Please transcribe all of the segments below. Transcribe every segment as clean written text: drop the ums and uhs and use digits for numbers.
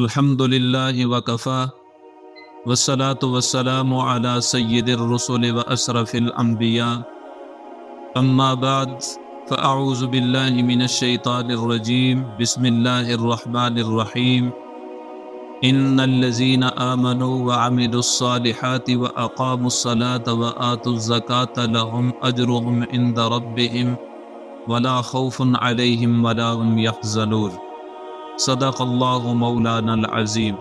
الحمد للہ وکفا والصلاة والسلام علی سید الرسل واشرف الانبیاء اما بعد فاعوذ باللہ من الشیطان الرجیم بسم اللہ الرحمن الرحیم ان الذین آمنوا وعملوا الصالحات واقاموا الصلاة وآتوا الزکاة لهم اجرهم عند ربهم ولا خوف علیہم ولا هم یحزنون۔ صدق اللہ مولانا العظیم۔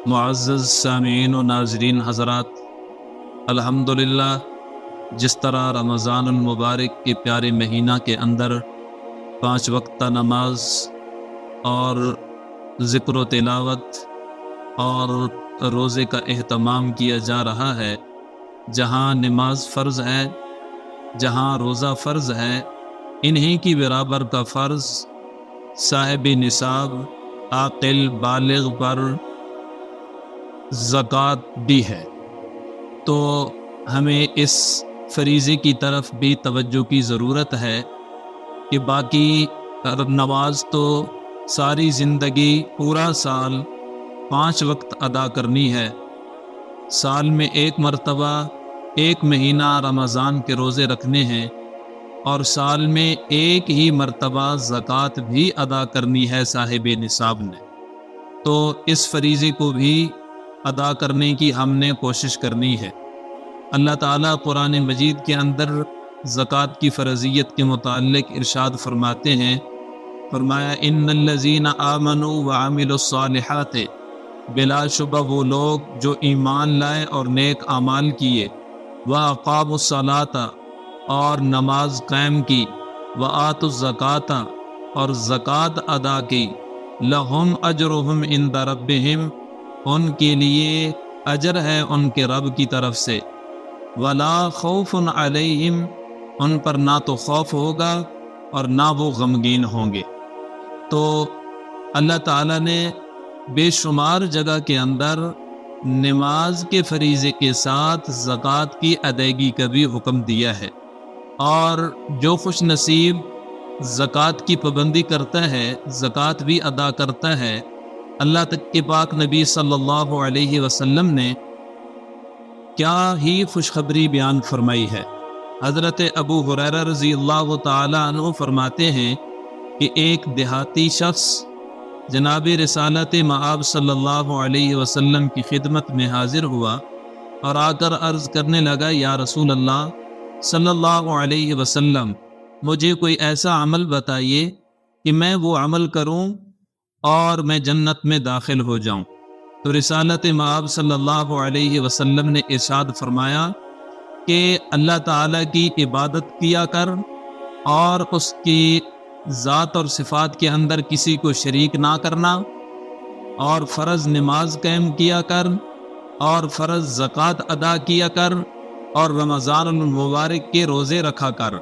معزز سامعین و ناظرین حضرات، الحمدللہ جس طرح رمضان المبارک کے پیارے مہینہ کے اندر 5 وقتہ نماز اور ذکر و تلاوت اور روزے کا اہتمام کیا جا رہا ہے، جہاں نماز فرض ہے، جہاں روزہ فرض ہے، انہی کی برابر کا فرض صاحب نصاب عاقل بالغ پر زکوٰۃ بھی ہے۔ تو ہمیں اس فریضے کی طرف بھی توجہ کی ضرورت ہے کہ باقی نماز تو ساری زندگی پورا سال 5 وقت ادا کرنی ہے، سال میں 1 مرتبہ 1 مہینہ رمضان کے روزے رکھنے ہیں، اور سال میں 1 ہی مرتبہ زکوٰۃ بھی ادا کرنی ہے صاحب نصاب نے۔ تو اس فریضے کو بھی ادا کرنے کی ہم نے کوشش کرنی ہے۔ اللہ تعالیٰ قرآن مجید کے اندر زکوٰۃ کی فرضیت کے متعلق ارشاد فرماتے ہیں، فرمایا ان الذین آمنوا وعملوا الصالحات، بلا شبہ وہ لوگ جو ایمان لائے اور نیک اعمال کیے، واقاموا الصلاۃ اور نماز قائم کی، وآتوا الزکاۃ اور زکوٰۃ ادا کی، لہم اجرہم عند ربہم ان کے لیے اجر ہے ان کے رب کی طرف سے، ولا خوف علیہم ان پر نہ تو خوف ہوگا اور نہ وہ غمگین ہوں گے۔ تو اللہ تعالیٰ نے بے شمار جگہ کے اندر نماز کے فریضے کے ساتھ زکوٰۃ کی ادائیگی کا بھی حکم دیا ہے، اور جو خوش نصیب زکوٰۃ کی پابندی کرتا ہے، زکوٰۃ بھی ادا کرتا ہے، اللہ تک کے پاک نبی صلی اللہ علیہ وسلم نے کیا ہی خوشخبری بیان فرمائی ہے۔ حضرت ابو ہریرہ رضی اللہ تعالی عنہ فرماتے ہیں کہ ایک دیہاتی شخص جناب رسالت مآب صلی اللہ علیہ وسلم کی خدمت میں حاضر ہوا اور آ کر عرض کرنے لگا، یا رسول اللہ صلی اللہ علیہ وسلم، مجھے کوئی ایسا عمل بتائیے کہ میں وہ عمل کروں اور میں جنت میں داخل ہو جاؤں۔ تو رسالت مآب صلی اللہ علیہ وسلم نے ارشاد فرمایا کہ اللہ تعالیٰ کی عبادت کیا کر اور اس کی ذات اور صفات کے اندر کسی کو شریک نہ کرنا، اور فرض نماز قائم کیا کر، اور فرض زکوٰۃ ادا کیا کر، اور رمضان المبارک کے روزے رکھا کر۔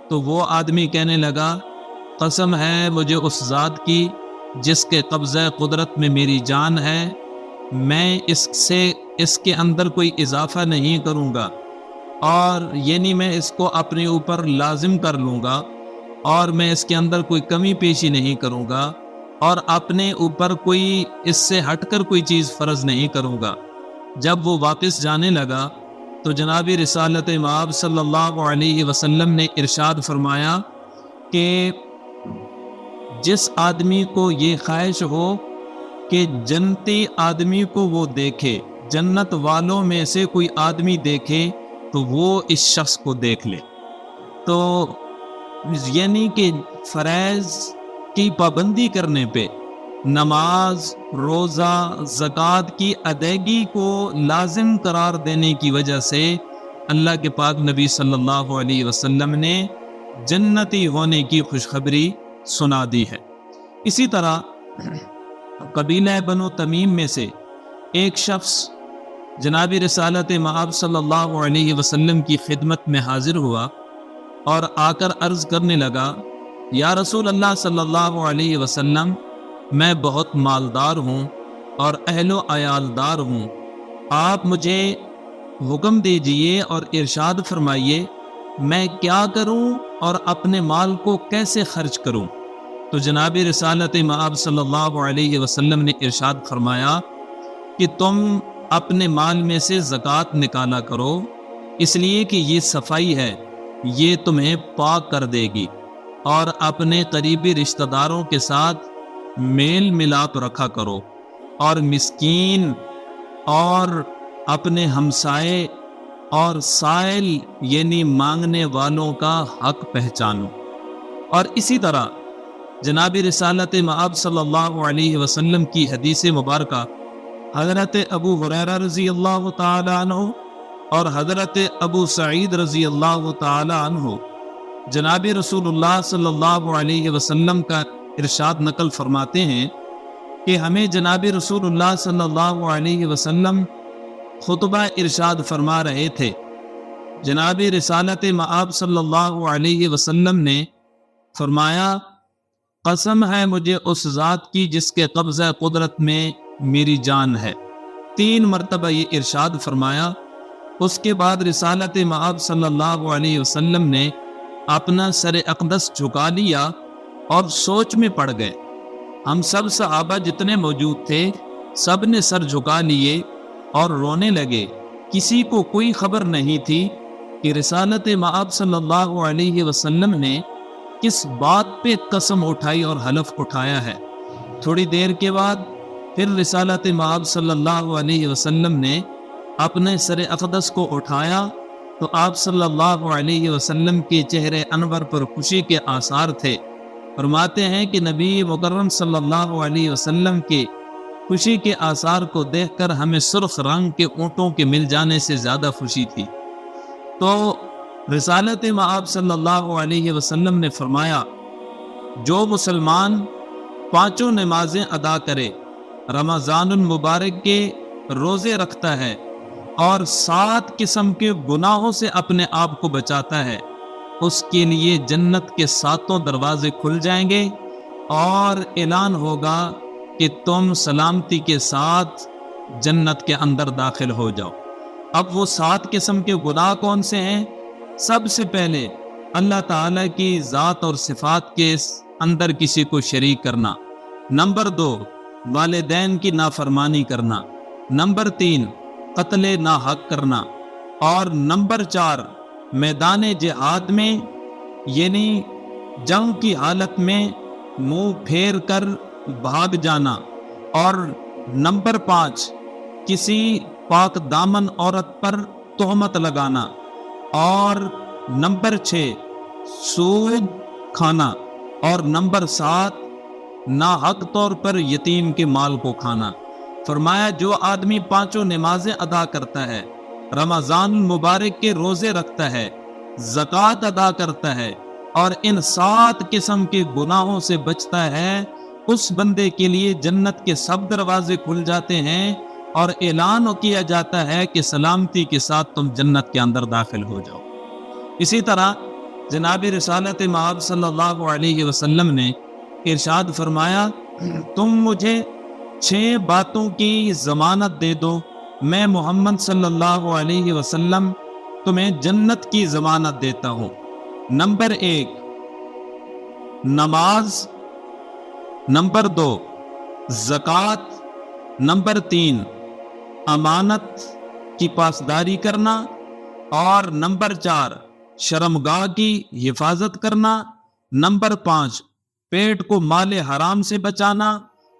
تو وہ آدمی کہنے لگا، قسم ہے مجھے اس ذات کی جس کے قبضہ قدرت میں میری جان ہے، میں اس کے اندر کوئی اضافہ نہیں کروں گا، اور یعنی میں اس کو اپنے اوپر لازم کر لوں گا، اور میں اس کے اندر کوئی کمی پیشی نہیں کروں گا، اور اپنے اوپر کوئی اس سے ہٹ کر کوئی چیز فرض نہیں کروں گا۔ جب وہ واپس جانے لگا تو جناب رسالت مآب صلی اللہ علیہ وسلم نے ارشاد فرمایا کہ جس آدمی کو یہ خواہش ہو کہ جنتی آدمی کو وہ دیکھے، جنت والوں میں سے کوئی آدمی دیکھے، تو وہ اس شخص کو دیکھ لے۔ تو یعنی کہ فرائض کی پابندی کرنے پہ، نماز، روزہ، زکوٰۃ کی ادائیگی کو لازم قرار دینے کی وجہ سے اللہ کے پاک نبی صلی اللہ علیہ وسلم نے جنتی ہونے کی خوشخبری سنا دی ہے۔ اسی طرح قبیلہ بنو تمیم میں سے ایک شخص جناب رسالت مآب صلی اللہ علیہ وسلم کی خدمت میں حاضر ہوا اور آ کر عرض کرنے لگا، یا رسول اللہ صلی اللہ علیہ وسلم، میں بہت مالدار ہوں اور اہل و عیالدار ہوں، آپ مجھے حکم دیجئے اور ارشاد فرمائیے میں کیا کروں اور اپنے مال کو کیسے خرچ کروں۔ تو جناب رسالت مآب صلی اللہ علیہ وسلم نے ارشاد فرمایا کہ تم اپنے مال میں سے زکوٰۃ نکالا کرو، اس لیے کہ یہ صفائی ہے، یہ تمہیں پاک کر دے گی، اور اپنے قریبی رشتہ داروں کے ساتھ میل ملاپ رکھا کرو، اور مسکین اور اپنے ہمسائے اور سائل یعنی مانگنے والوں کا حق پہچانو۔ اور اسی طرح جناب رسالت مآب صلی اللہ علیہ وسلم کی حدیث مبارکہ حضرت ابو ہریرہ رضی اللہ تعالی عنہ اور حضرت ابو سعید رضی اللہ تعالی عنہ جناب رسول اللہ صلی اللہ علیہ وسلم کا ارشاد نقل فرماتے ہیں کہ ہمیں جناب رسول اللہ صلی اللہ علیہ وسلم خطبہ ارشاد فرما رہے تھے۔ جناب رسالت مآب صلی اللہ علیہ وسلم نے فرمایا، قسم ہے مجھے اس ذات کی جس کے قبضہ قدرت میں میری جان ہے۔ 3 مرتبہ یہ ارشاد فرمایا۔ اس کے بعد رسالت مآب صلی اللہ علیہ وسلم نے اپنا سر اقدس جھکا لیا اور سوچ میں پڑ گئے۔ ہم سب صحابہ جتنے موجود تھے سب نے سر جھکا لیے اور رونے لگے۔ کسی کو کوئی خبر نہیں تھی کہ رسالت مآب صلی اللہ علیہ وسلم نے کس بات پہ قسم اٹھائی اور حلف اٹھایا ہے۔ تھوڑی دیر کے بعد پھر رسالت مآب صلی اللہ علیہ وسلم نے اپنے سر اقدس کو اٹھایا تو آپ صلی اللہ علیہ وسلم کے چہرے انور پر خوشی کے آثار تھے۔ فرماتے ہیں کہ نبی مکرم صلی اللہ علیہ وسلم کے خوشی کے آثار کو دیکھ کر ہمیں سرخ رنگ کے اونٹوں کے مل جانے سے زیادہ خوشی تھی۔ تو رسالت مآب صلی اللہ علیہ وسلم نے فرمایا، جو مسلمان 5 نمازیں ادا کرے، رمضان المبارک کے روزے رکھتا ہے اور 7 قسم کے گناہوں سے اپنے آپ کو بچاتا ہے، اس کے لیے جنت کے 7 دروازے کھل جائیں گے اور اعلان ہوگا کہ تم سلامتی کے ساتھ جنت کے اندر داخل ہو جاؤ۔ اب وہ 7 قسم کے گناہ کون سے ہیں؟ سب سے پہلے اللہ تعالیٰ کی ذات اور صفات کے اندر کسی کو شریک کرنا۔ نمبر 2، والدین کی نافرمانی کرنا۔ نمبر 3، قتل ناحق کرنا۔ اور نمبر 4، میدان جہاد میں یعنی جنگ کی حالت میں منہ پھیر کر بھاگ جانا۔ اور نمبر 5، کسی پاک دامن عورت پر تہمت لگانا۔ اور نمبر 6، سود کھانا۔ اور نمبر 7، ناحق طور پر یتیم کے مال کو کھانا۔ فرمایا جو آدمی 5 نمازیں ادا کرتا ہے، رمضان المبارک کے روزے رکھتا ہے، زکوٰۃ ادا کرتا ہے اور ان 7 قسم کے گناہوں سے بچتا ہے، اس بندے کے لیے جنت کے سب دروازے کھل جاتے ہیں اور اعلان کیا جاتا ہے کہ سلامتی کے ساتھ تم جنت کے اندر داخل ہو جاؤ۔ اسی طرح جناب رسالت مآب صلی اللہ علیہ وسلم نے ارشاد فرمایا، تم مجھے 6 باتوں کی ضمانت دے دو، میں محمد صلی اللہ علیہ وسلم تمہیں جنت کی ضمانت دیتا ہوں۔ نمبر 1، نماز۔ نمبر 2، زکوٰۃ۔ نمبر 3، امانت کی پاسداری کرنا۔ اور نمبر 4، شرمگاہ کی حفاظت کرنا۔ نمبر 5، پیٹ کو مال حرام سے بچانا۔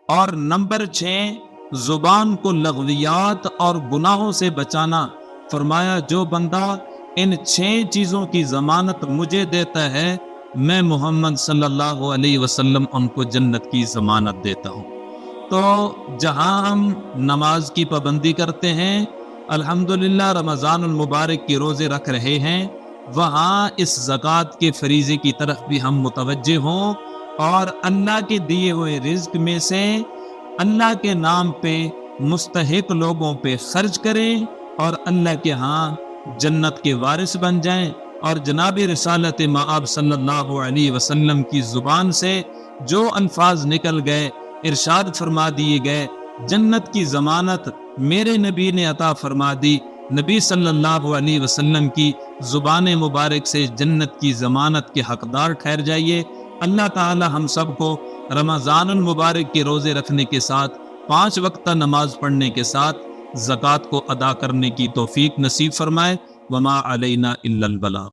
اور نمبر 6، زبان کو لغویات اور گناہوں سے بچانا۔ فرمایا جو بندہ ان 6 چیزوں کی ضمانت مجھے دیتا ہے، میں محمد صلی اللہ علیہ وسلم ان کو جنت کی ضمانت دیتا ہوں۔ تو جہاں ہم نماز کی پابندی کرتے ہیں، الحمدللہ رمضان المبارک کے روزے رکھ رہے ہیں، وہاں اس زکوٰۃ کے فریضے کی طرف بھی ہم متوجہ ہوں اور اللہ کے دیے ہوئے رزق میں سے اللہ کے نام پہ مستحق لوگوں پہ خرچ کریں اور اللہ کے ہاں جنت کے وارث بن جائیں۔ اور جناب رسالت مآب صلی اللہ علیہ وسلم کی زبان سے جو الفاظ نکل گئے، ارشاد فرما دیے گئے، جنت کی ضمانت میرے نبی نے عطا فرما دی۔ نبی صلی اللہ علیہ وسلم کی زبان مبارک سے جنت کی ضمانت کے حقدار ٹھہر جائیے۔ اللہ تعالی ہم سب کو رمضان المبارک کے روزے رکھنے کے ساتھ 5 وقتہ نماز پڑھنے کے ساتھ زکوٰۃ کو ادا کرنے کی توفیق نصیب فرمائے۔ وما علینا الا البلاغ۔